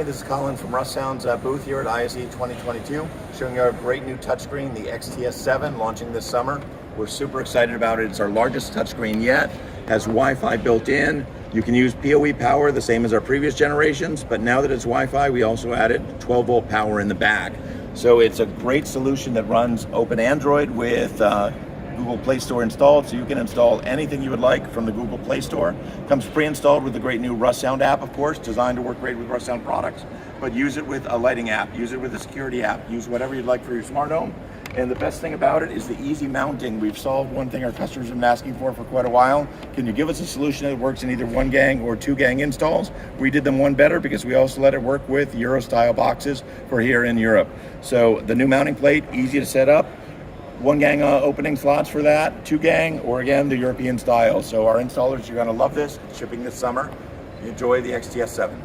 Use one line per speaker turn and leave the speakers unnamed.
Hi, this is Colin from Russound's booth here at ISE 2022, showing you our great new touchscreen, the XTS7, launching this summer. We're super excited about it. It's our largest touchscreen yet, has Wi-Fi built in. You can use PoE Power, the same as our previous generations, but now that it's Wi-Fi, we also added 12-volt power in the back. So it's a great solution that runs Open Android with Google Play Store installed, so you can install anything you would like from the Google Play Store. Comes pre-installed with the great new Russound app, of course, designed to work great with Russound products, but use it with a lighting app, use it with a security app, use whatever you'd like for your smart home. And the best thing about it is the easy mounting. We've solved one thing our customers have been asking for quite a while. Can you give us a solution that works in either 1-gang or 2-gang installs? We did them one better because we also let it work with Euro-style boxes for here in Europe. So the new mounting plate, easy to set up. 1-gang opening slots for that, 2-gang, or again, the European style. So our installers, you're gonna love this, shipping this summer. Enjoy the XTS7.